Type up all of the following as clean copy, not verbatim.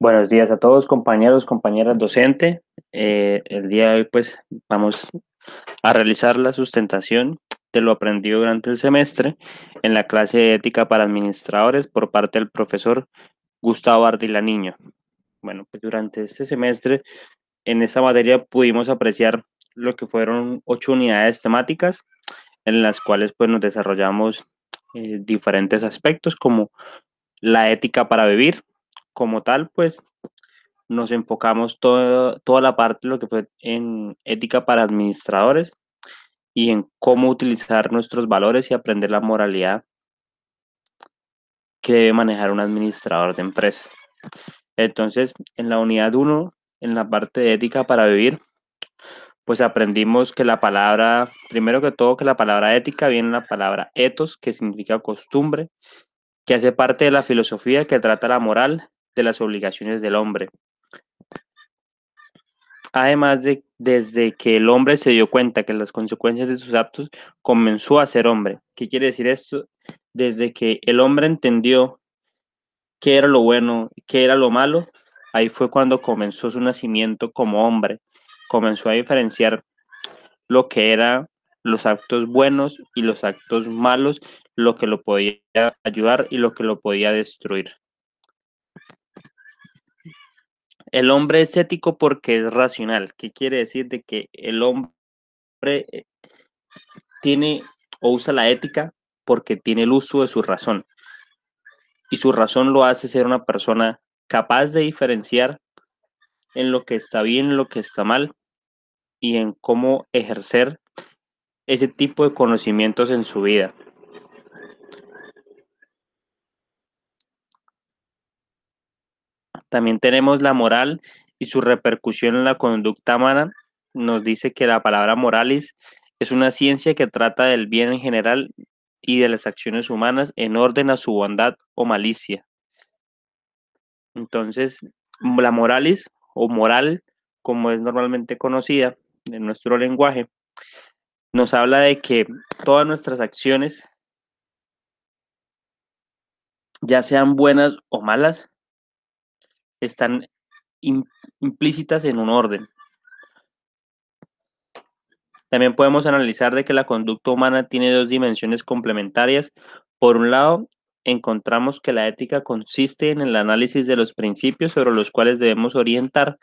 Buenos días a todos, compañeros, compañeras docente. El día de hoy, pues, vamos a realizar la sustentación de lo aprendido durante el semestre en la clase de ética para administradores por parte del profesor Gustavo Ardila Niño. Bueno, pues durante este semestre, en esta materia pudimos apreciar lo que fueron 8 unidades temáticas en las cuales, pues, nos desarrollamos diferentes aspectos como la ética para vivir. Como tal, pues nos enfocamos toda la parte de lo que fue en ética para administradores y en cómo utilizar nuestros valores y aprender la moralidad que debe manejar un administrador de empresas. Entonces, en la unidad uno, en la parte de ética para vivir, pues aprendimos que la palabra, primero que todo, que la palabra ética viene de la palabra ethos, que significa costumbre, que hace parte de la filosofía que trata la moral de las obligaciones del hombre. Además de desde que el hombre se dio cuenta que las consecuencias de sus actos comenzó a ser hombre. ¿Qué quiere decir esto? Desde que el hombre entendió qué era lo bueno, qué era lo malo, ahí fue cuando comenzó su nacimiento como hombre. Comenzó a diferenciar lo que eran los actos buenos y los actos malos, lo que lo podía ayudar y lo que lo podía destruir. El hombre es ético porque es racional. ¿Qué quiere decir? De que el hombre tiene o usa la ética porque tiene el uso de su razón. Y su razón lo hace ser una persona capaz de diferenciar en lo que está bien, en lo que está mal y en cómo ejercer ese tipo de conocimientos en su vida. También tenemos la moral y su repercusión en la conducta humana. Nos dice que la palabra moralis es una ciencia que trata del bien en general y de las acciones humanas en orden a su bondad o malicia. Entonces, la moralis o moral, como es normalmente conocida en nuestro lenguaje, nos habla de que todas nuestras acciones, ya sean buenas o malas, están implícitas en un orden. También podemos analizar de que la conducta humana tiene dos dimensiones complementarias. Por un lado, encontramos que la ética consiste en el análisis de los principios sobre los cuales debemos orientar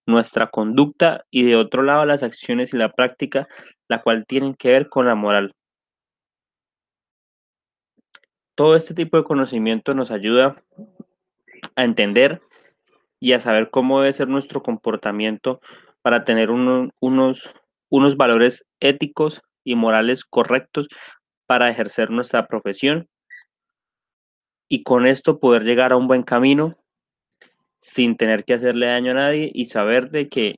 nuestra conducta y de otro lado las acciones y la práctica, la cual tienen que ver con la moral. Todo este tipo de conocimiento nos ayuda a entender y a saber cómo debe ser nuestro comportamiento para tener unos valores éticos y morales correctos para ejercer nuestra profesión y con esto poder llegar a un buen camino sin tener que hacerle daño a nadie y saber de que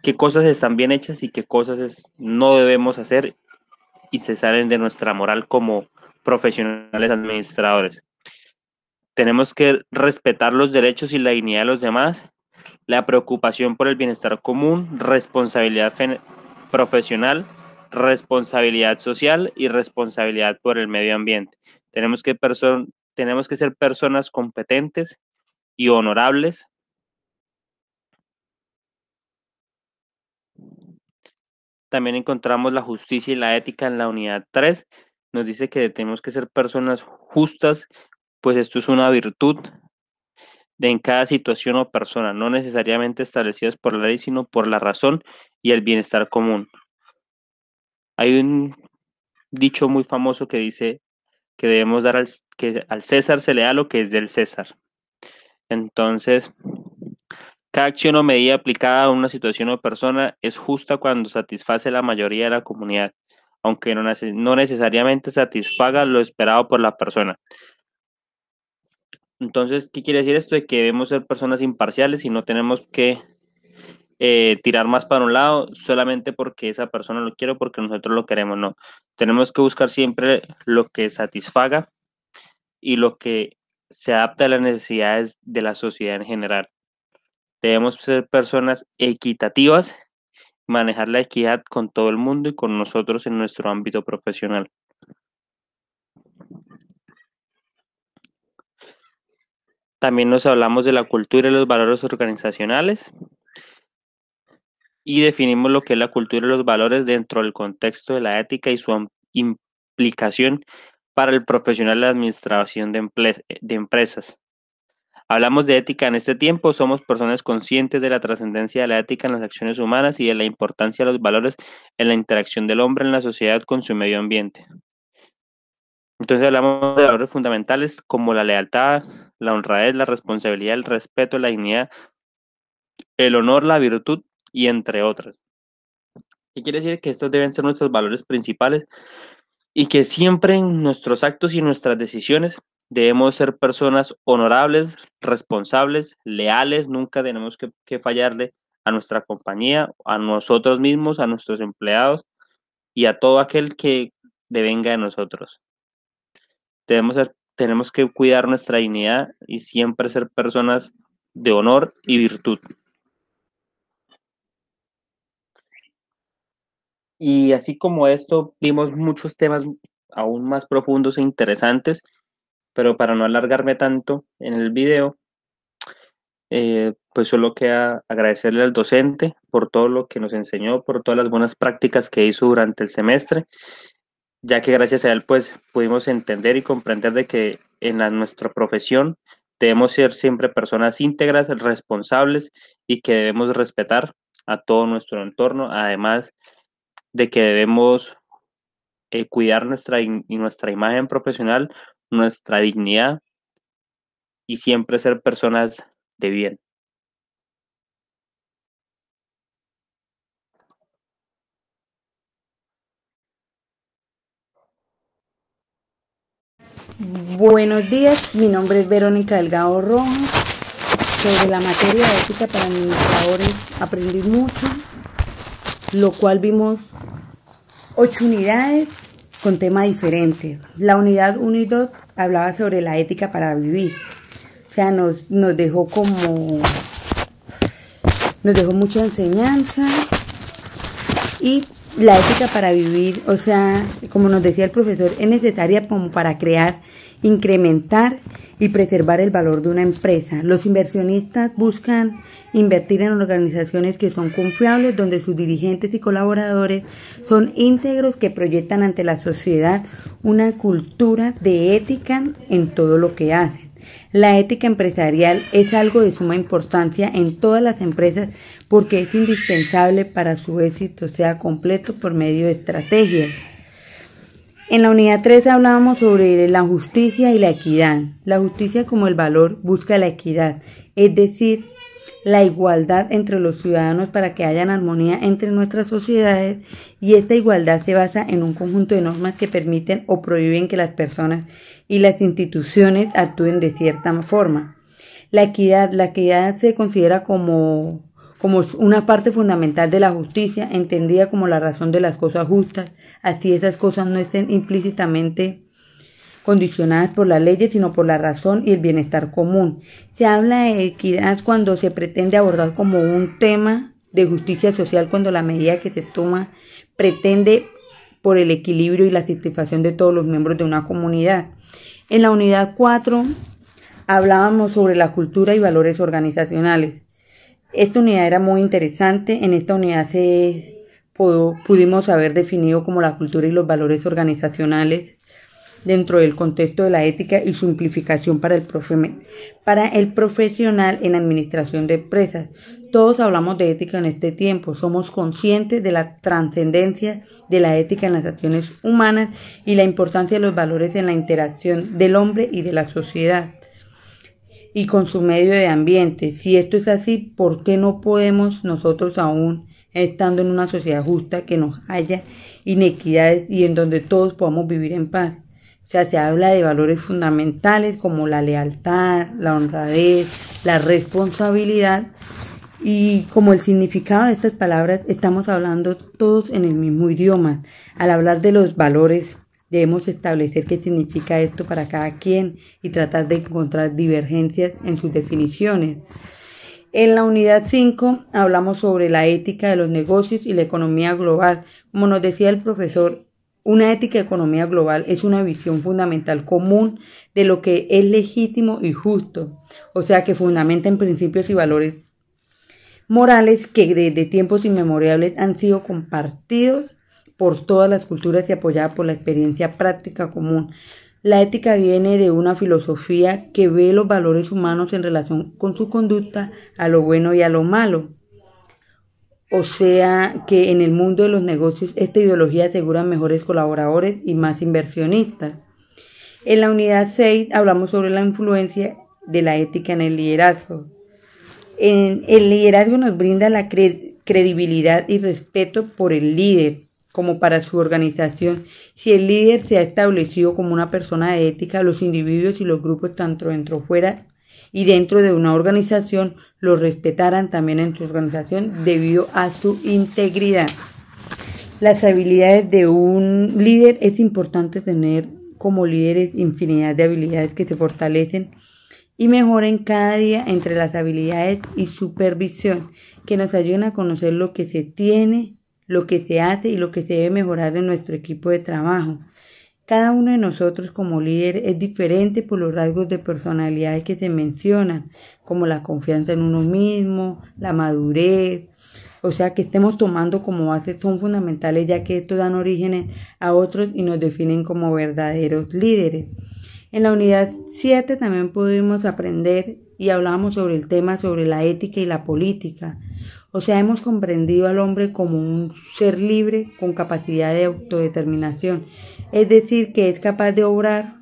qué cosas están bien hechas y qué cosas no debemos hacer y se salen de nuestra moral como profesionales administradores. Tenemos que respetar los derechos y la dignidad de los demás, la preocupación por el bienestar común, responsabilidad profesional, responsabilidad social y responsabilidad por el medio ambiente. Tenemos que, tenemos que ser personas competentes y honorables. También encontramos la justicia y la ética en la unidad 3. Nos dice que tenemos que ser personas justas, pues esto es una virtud de en cada situación o persona, no necesariamente establecidas por la ley, sino por la razón y el bienestar común. Hay un dicho muy famoso que dice que debemos dar que al César se le da lo que es del César. Entonces, cada acción o medida aplicada a una situación o persona es justa cuando satisface la mayoría de la comunidad, aunque no necesariamente satisfaga lo esperado por la persona. Entonces, ¿qué quiere decir esto? De que debemos ser personas imparciales y no tenemos que tirar más para un lado solamente porque esa persona lo quiere o porque nosotros lo queremos, no. Tenemos que buscar siempre lo que satisfaga y lo que se adapte a las necesidades de la sociedad en general. Debemos ser personas equitativas, manejar la equidad con todo el mundo y con nosotros en nuestro ámbito profesional. También nos hablamos de la cultura y los valores organizacionales y definimos lo que es la cultura y los valores dentro del contexto de la ética y su implicación para el profesional de la administración de empresas. Hablamos de ética en este tiempo, somos personas conscientes de la trascendencia de la ética en las acciones humanas y de la importancia de los valores en la interacción del hombre en la sociedad con su medio ambiente. Entonces hablamos de valores fundamentales como la lealtad, la honradez, la responsabilidad, el respeto, la dignidad, el honor, la virtud y entre otras. ¿Qué quiere decir? Que estos deben ser nuestros valores principales y que siempre en nuestros actos y en nuestras decisiones debemos ser personas honorables, responsables, leales, nunca tenemos que fallarle a nuestra compañía, a nosotros mismos, a nuestros empleados y a todo aquel que devenga de nosotros. Tenemos que cuidar nuestra dignidad y siempre ser personas de honor y virtud. Y así como esto, vimos muchos temas aún más profundos e interesantes, pero para no alargarme tanto en el video, pues solo queda agradecerle al docente por todo lo que nos enseñó, por todas las buenas prácticas que hizo durante el semestre, ya que gracias a él pues pudimos entender y comprender de que en nuestra profesión debemos ser siempre personas íntegras, responsables y que debemos respetar a todo nuestro entorno, además de que debemos cuidar nuestra imagen profesional, nuestra dignidad y siempre ser personas de bien. Buenos días, mi nombre es Verónica Delgado Rojas. Sobre la materia de ética para administradores aprendí mucho, lo cual vimos 8 unidades con temas diferentes. La unidad 1 y 2 hablaba sobre la ética para vivir. O sea, nos dejó mucha enseñanza. Y la ética para vivir, o sea, como nos decía el profesor, es necesaria como para crear, incrementar y preservar el valor de una empresa. Los inversionistas buscan invertir en organizaciones que son confiables, donde sus dirigentes y colaboradores son íntegros, que proyectan ante la sociedad una cultura de ética en todo lo que hacen. La ética empresarial es algo de suma importancia en todas las empresas porque es indispensable para su éxito sea completo por medio de estrategias. En la unidad 3 hablábamos sobre la justicia y la equidad. La justicia como el valor busca la equidad, es decir, la igualdad entre los ciudadanos para que haya armonía entre nuestras sociedades, y esta igualdad se basa en un conjunto de normas que permiten o prohíben que las personas y las instituciones actúen de cierta forma. La equidad se considera como una parte fundamental de la justicia, entendida como la razón de las cosas justas, así esas cosas no estén implícitamente condicionadas por las leyes, sino por la razón y el bienestar común. Se habla de equidad cuando se pretende abordar como un tema de justicia social, cuando la medida que se toma pretende por el equilibrio y la satisfacción de todos los miembros de una comunidad. En la unidad 4 hablábamos sobre la cultura y valores organizacionales. Esta unidad era muy interesante. En esta unidad pudimos haber definido como la cultura y los valores organizacionales dentro del contexto de la ética y su simplificación para el profesional en administración de empresas. Todos hablamos de ética en este tiempo, somos conscientes de la trascendencia de la ética en las acciones humanas y la importancia de los valores en la interacción del hombre y de la sociedad y con su medio de ambiente. Si esto es así, ¿por qué no podemos nosotros aún, estando en una sociedad justa, que nos haya inequidades y en donde todos podamos vivir en paz? O sea, se habla de valores fundamentales como la lealtad, la honradez, la responsabilidad, y como el significado de estas palabras estamos hablando todos en el mismo idioma. Al hablar de los valores debemos establecer qué significa esto para cada quien y tratar de encontrar divergencias en sus definiciones. En la unidad 5 hablamos sobre la ética de los negocios y la economía global. Como nos decía el profesor, Una ética de economía global es una visión fundamental común de lo que es legítimo y justo, o sea que fundamenta en principios y valores morales que desde tiempos inmemoriales han sido compartidos por todas las culturas y apoyada por la experiencia práctica común. La ética viene de una filosofía que ve los valores humanos en relación con su conducta a lo bueno y a lo malo. O sea que en el mundo de los negocios esta ideología asegura mejores colaboradores y más inversionistas. En la unidad 6 hablamos sobre la influencia de la ética en el liderazgo. El liderazgo nos brinda la credibilidad y respeto por el líder como para su organización. Si el líder se ha establecido como una persona de ética, los individuos y los grupos tanto dentro, fuera y dentro de una organización los respetarán también en su organización debido a su integridad. Las habilidades de un líder es importante tener como líderes infinidad de habilidades que se fortalecen y mejoren cada día entre las habilidades y supervisión que nos ayuden a conocer lo que se tiene, lo que se hace y lo que se debe mejorar en nuestro equipo de trabajo. Cada uno de nosotros como líder es diferente por los rasgos de personalidad que se mencionan, como la confianza en uno mismo, la madurez, o sea que estemos tomando como base son fundamentales ya que estos dan orígenes a otros y nos definen como verdaderos líderes. En la unidad 7 también pudimos aprender y hablamos sobre el tema sobre la ética y la política. O sea, hemos comprendido al hombre como un ser libre con capacidad de autodeterminación, es decir, que es capaz de obrar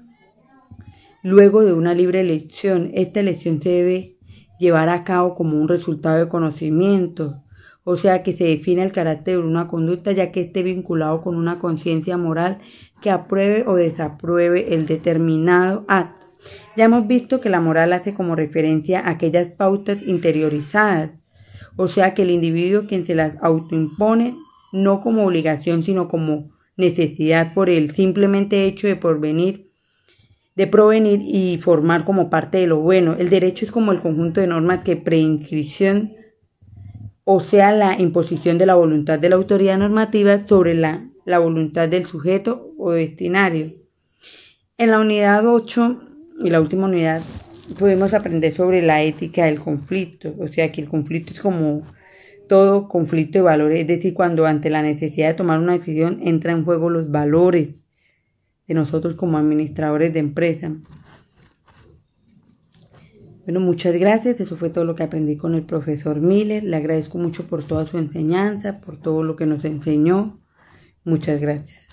luego de una libre elección. Esta elección se debe llevar a cabo como un resultado de conocimiento, o sea, que se define el carácter de una conducta ya que esté vinculado con una conciencia moral que apruebe o desapruebe el determinado acto. Ya hemos visto que la moral hace como referencia a aquellas pautas interiorizadas, o sea que el individuo quien se las autoimpone no como obligación sino como necesidad por el simplemente hecho de provenir y formar como parte de lo bueno. El derecho es como el conjunto de normas que preinscripción, o sea la imposición de la voluntad de la autoridad normativa sobre la voluntad del sujeto o destinario. En la unidad 8 y la última unidad podemos aprender sobre la ética del conflicto, o sea que el conflicto es como todo conflicto de valores, es decir, cuando ante la necesidad de tomar una decisión entra en juego los valores de nosotros como administradores de empresa. Bueno, muchas gracias, eso fue todo lo que aprendí con el profesor Miller, le agradezco mucho por toda su enseñanza, por todo lo que nos enseñó, muchas gracias.